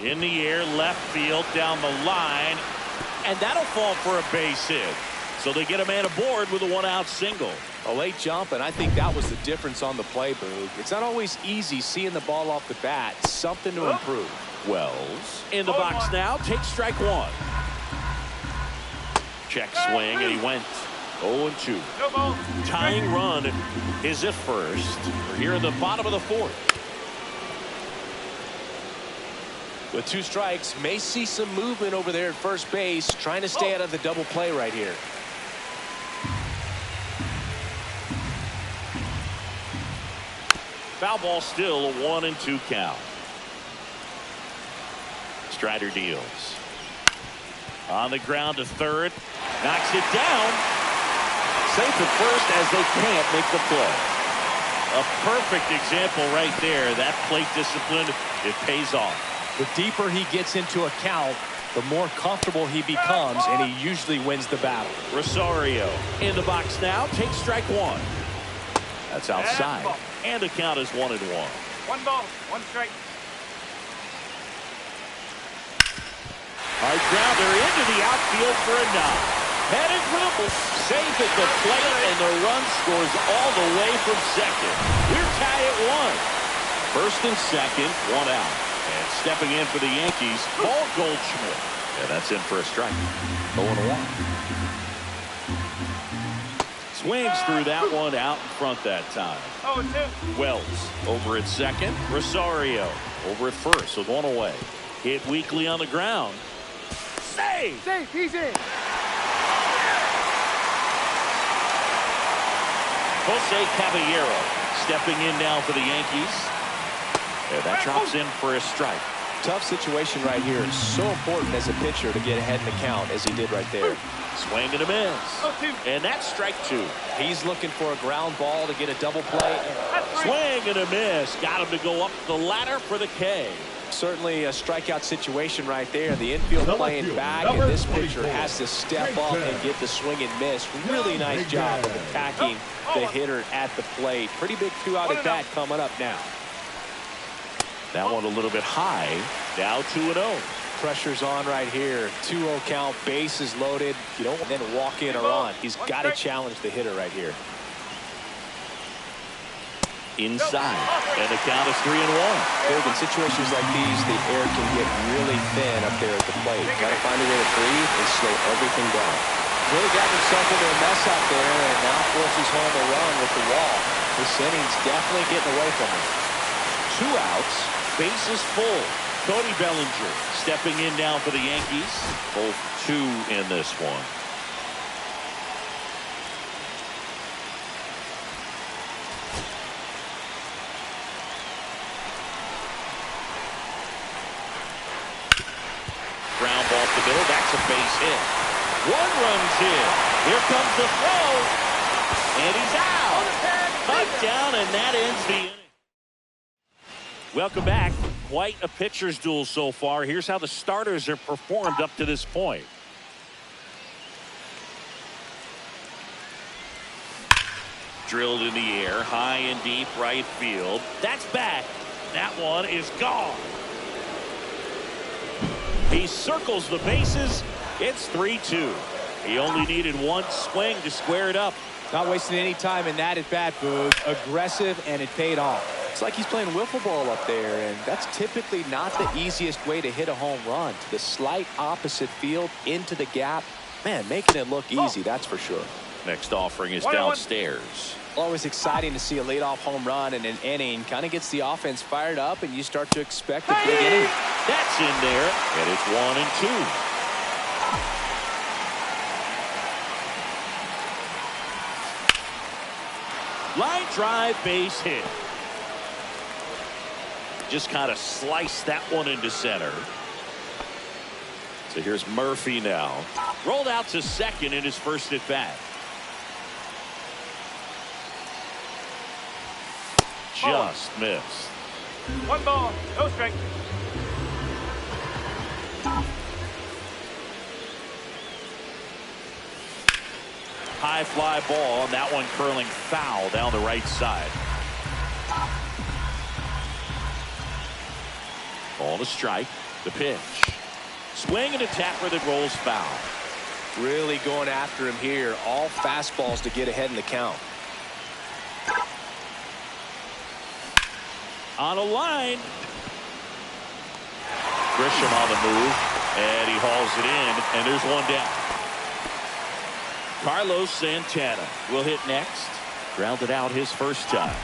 In the air, left field, down the line, and that'll fall for a base hit. So they get a man aboard with a one-out single. A late jump, and I think that was the difference on the play, Boog. It's not always easy seeing the ball off the bat. Something to improve. Wells in the box now, takes strike one. Check swing, and he went 0-2. Tying run is at first. We're here in the bottom of the fourth. With 2 strikes, may see some movement over there at first base, trying to stay out of the double play right here. Foul ball, still a 1-2 count. Strider deals. On the ground to third. Knocks it down. Safe at first as they can't make the play. A perfect example right there. That plate discipline, it pays off. The deeper he gets into a count, the more comfortable he becomes, and he usually wins the battle. Rosario in the box now, takes strike one. That's outside. And the count is 1-1. 1 ball, 1 strike. Hard grounder into the outfield for a knock. Headed dribble, safe at the plate, and the run scores all the way from second. We're tied at 1. First and second, 1 out. And stepping in for the Yankees, Paul Goldschmidt. And that's in for a strike. 0-1. Swings through that one, out in front that time. 0-2. Wells over at second. Rosario over at first with 1 away. Hit weakly on the ground. Save! Safe, he's in. Jose Caballero stepping in now for the Yankees. And that drops in for a strike. Tough situation right here. It's so important as a pitcher to get ahead in the count as he did right there. Swing and a miss. 0-2. And that's strike 2. He's looking for a ground ball to get a double play. Swing and a miss. Got him to go up the ladder for the K. Certainly a strikeout situation right there. The infield playing back, and this pitcher has to step up and get the swing and miss. Really nice job of attacking the hitter at the plate. Pretty big 2-out at bat coming up now. That one a little bit high. Now 2-0. Pressure's on right here. 2-0 count, bases loaded. You don't then walk in or run. He's got to challenge the hitter right here. Inside, and the count is 3-1. In situations like these, the air can get really thin up there at the plate. Got to find a way to breathe and slow everything down. Really got himself into a mess out there, and now forces home a run with the wall. This inning's definitely getting away from him. 2 outs, bases full. Cody Bellinger stepping in now for the Yankees. Both 2 in this one. Ground ball to the middle. That's a base hit. 1 run's in. Here comes the throw. And he's out. Cut down, and that ends the inning. Welcome back. Quite a pitcher's duel so far. Here's how the starters have performed up to this point. Drilled in the air, high and deep right field. That's back. That one is gone. He circles the bases. It's 3-2. He only needed 1 swing to square it up. Not wasting any time in that at bat, Boog. Aggressive, and it paid off. It's like he's playing wiffle ball up there, and that's typically not the easiest way to hit a home run. To the slight opposite field, into the gap. Man, making it look easy, that's for sure. Next offering is downstairs. Always exciting to see a leadoff home run in an inning. Kind of gets the offense fired up, and you start to expect a big inning. That's in there, and it's 1-2. Line drive, base hit. Just kind of sliced that one into center. So here's Murphy now. Rolled out to second in his first at bat. Just missed. 1 ball, no strike. High fly ball, and that one curling foul down the right side. Ball to strike. The pitch. Swing and a tapper that rolls foul. Really going after him here. All fastballs to get ahead in the count. On a line. Grisham on the move. And he hauls it in. And there's one down. Carlos Santana will hit next. Grounded out his first time.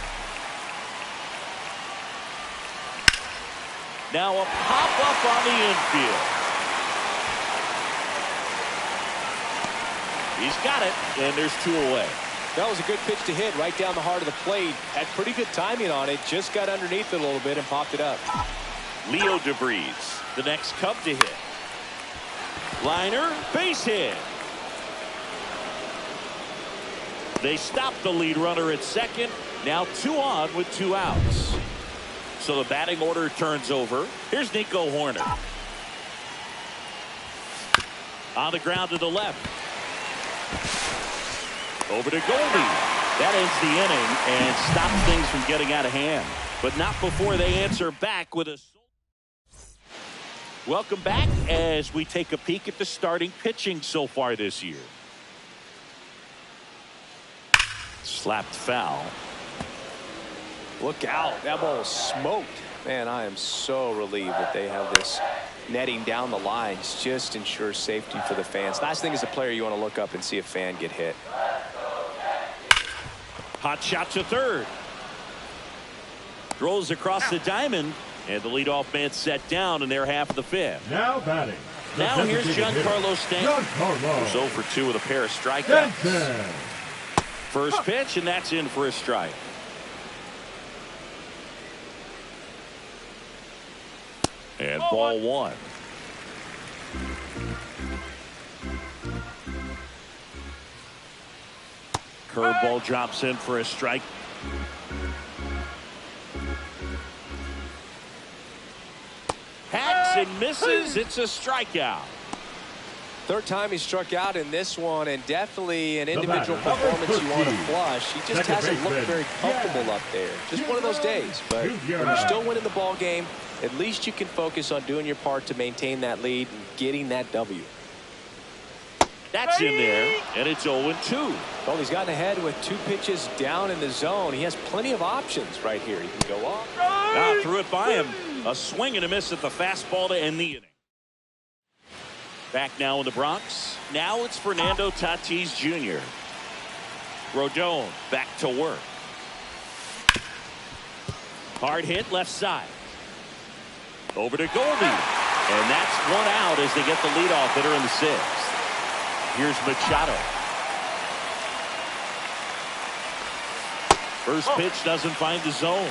Now a pop-up on the infield. He's got it, and there's 2 away. That was a good pitch to hit right down the heart of the plate. Had pretty good timing on it. Just got underneath it a little bit and popped it up. Leo DeVries, the next Cub to hit. Liner, base hit. They stop the lead runner at second. Now 2 on with 2 outs. So the batting order turns over. Here's Nico Horner. On the ground to the left. Over to Goldie. That ends the inning and stops things from getting out of hand. But not before they answer back with a... Welcome back as we take a peek at the starting pitching so far this year. Slapped foul. Look out. That ball smoked. Man, I am so relieved that they have this netting down the lines. Just ensures safety for the fans. Last thing as a player, you want to look up and see a fan get hit. Hot shot to third. Throws across the diamond. And the leadoff man set down in their half of the 5th. Now batting. Now here's Giancarlo Stanton. Who's 0 for 2 with a pair of strikeouts. First pitch, and that's in for a strike. And ball 1. Curveball drops in for a strike. Hacks and misses. It's a strikeout. Third time he struck out in this one, and definitely an individual performance you want to flush. He just hasn't looked very comfortable up there. Just one of those days. But when you're still winning the ball game, at least you can focus on doing your part to maintain that lead and getting that W. That's in there, and it's 0-2. Well, he's gotten ahead with 2 pitches down in the zone. He has plenty of options right here. He can go off. Threw it by him. A swing and a miss at the fastball to end the inning. Back now in the Bronx. Now it's Fernando Tatis Jr. Rodon back to work. Hard hit left side. Over to Goldie. And that's 1 out as they get the leadoff hitter in the 6th. Here's Machado. First pitch doesn't find the zone.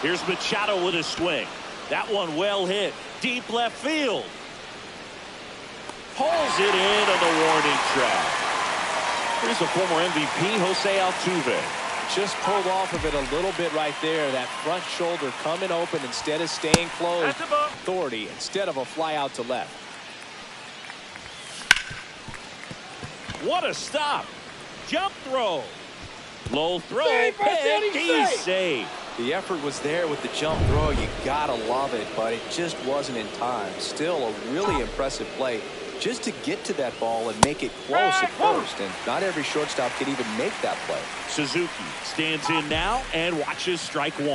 Here's Machado with a swing. That one well hit. Deep left field. Pulls it in on the warning track. Here's the former MVP, Jose Altuve. Just pulled off of it a little bit right there. That front shoulder coming open instead of staying closed. Authority instead of a fly out to left. What a stop. Jump throw. Low throw. He's safe. The effort was there with the jump throw. You gotta love it, but it just wasn't in time. Still a really impressive play just to get to that ball and make it close at first. And not every shortstop can even make that play. Suzuki stands in now and watches strike 1.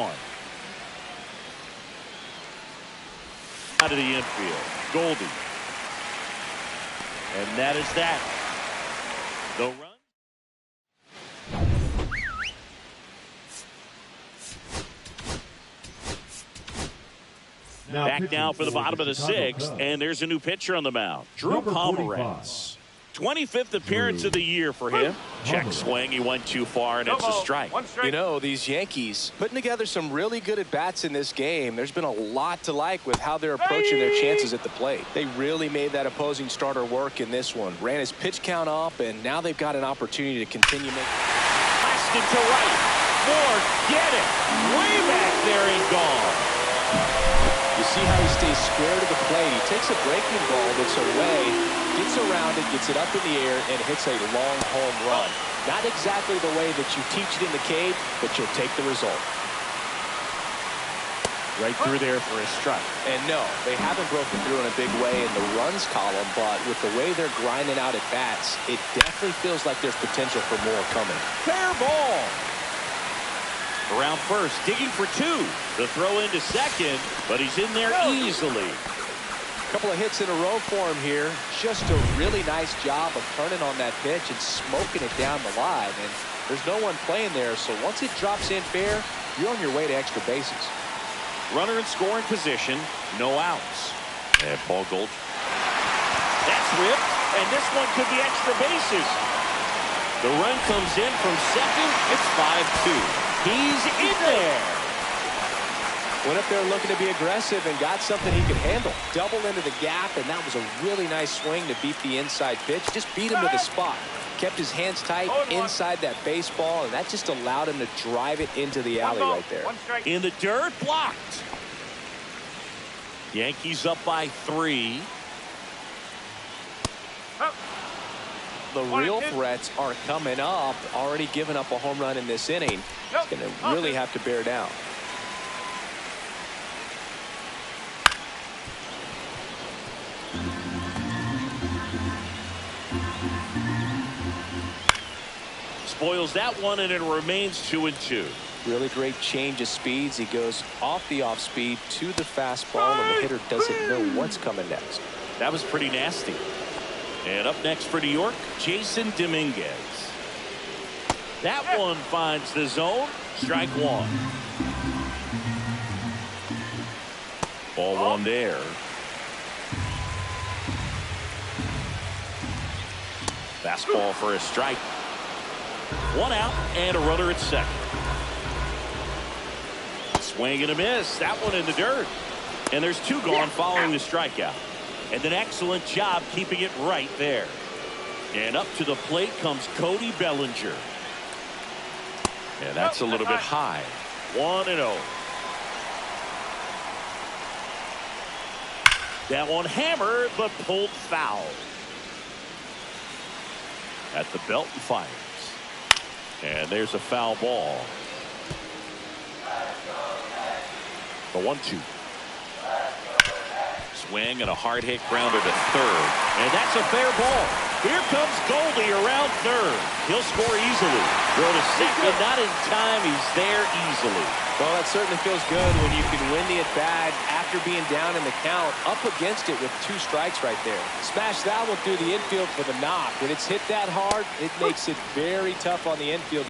Out of the infield. Goldie. And that is that. The run. Back now for the bottom of the 6th, and there's a new pitcher on the mound. Drew Pomeranz. 25th appearance of the year for him. Check swing. He went too far, and it's a strike. You know, these Yankees putting together some really good at-bats in this game. There's been a lot to like with how they're approaching their chances at the plate. They really made that opposing starter work in this one. Ran his pitch count up, and now they've got an opportunity to continue making. Blasted to right. Ford, get it. Way back there and gone. You see how he stays square to the plate. He takes a breaking ball that's away, gets around it, gets it up in the air, and hits a long home run. Not exactly the way that you teach it in the cage, but you'll take the result. Right through there for a strike. And no, they haven't broken through in a big way in the runs column, but with the way they're grinding out at bats, it definitely feels like there's potential for more coming. Fair ball. Around first, digging for two. The throw into second, but he's in there easily. A couple of hits in a row for him here. Just a really nice job of turning on that pitch and smoking it down the line. And there's no one playing there, so once it drops in fair, you're on your way to extra bases. Runner in scoring position, no outs. And Paul Gold. That's ripped, and this one could be extra bases. The run comes in from second. It's 5-2. He's in there. Went up there looking to be aggressive and got something he could handle. Double into the gap, and that was a really nice swing to beat the inside pitch. Just beat him to the spot. Kept his hands tight inside that baseball, and that just allowed him to drive it into the alley right there. In the dirt, blocked. Yankees up by 3. The real threats are coming up. Already given up a home run in this inning. He's going to really have to bear down. Spoils that one, and it remains 2-2. Really great change of speeds. He goes off the off speed to the fastball, and the hitter doesn't know what's coming next. That was pretty nasty. And up next for New York, Jason Dominguez. That one finds the zone. Strike one. Ball one there. Fastball for a strike. One out and a runner at second. Swing and a miss. That one in the dirt. And there's two gone following the strikeout. And an excellent job keeping it right there. And up to the plate comes Cody Bellinger. And that's a little bit high. 1-0. That one hammered but pulled foul. At the belt and fires. And there's a foul ball. The 1-2. Swing and a hard hit grounder to third. And that's a fair ball. Here comes Goldie around third. He'll score easily. Throw to second, not in time. He's there easily. Well, that certainly feels good when you can win the at-bat after being down in the count, up against it with 2 strikes right there. Smash that one through the infield for the knock. When it's hit that hard, it makes it very tough on the infield.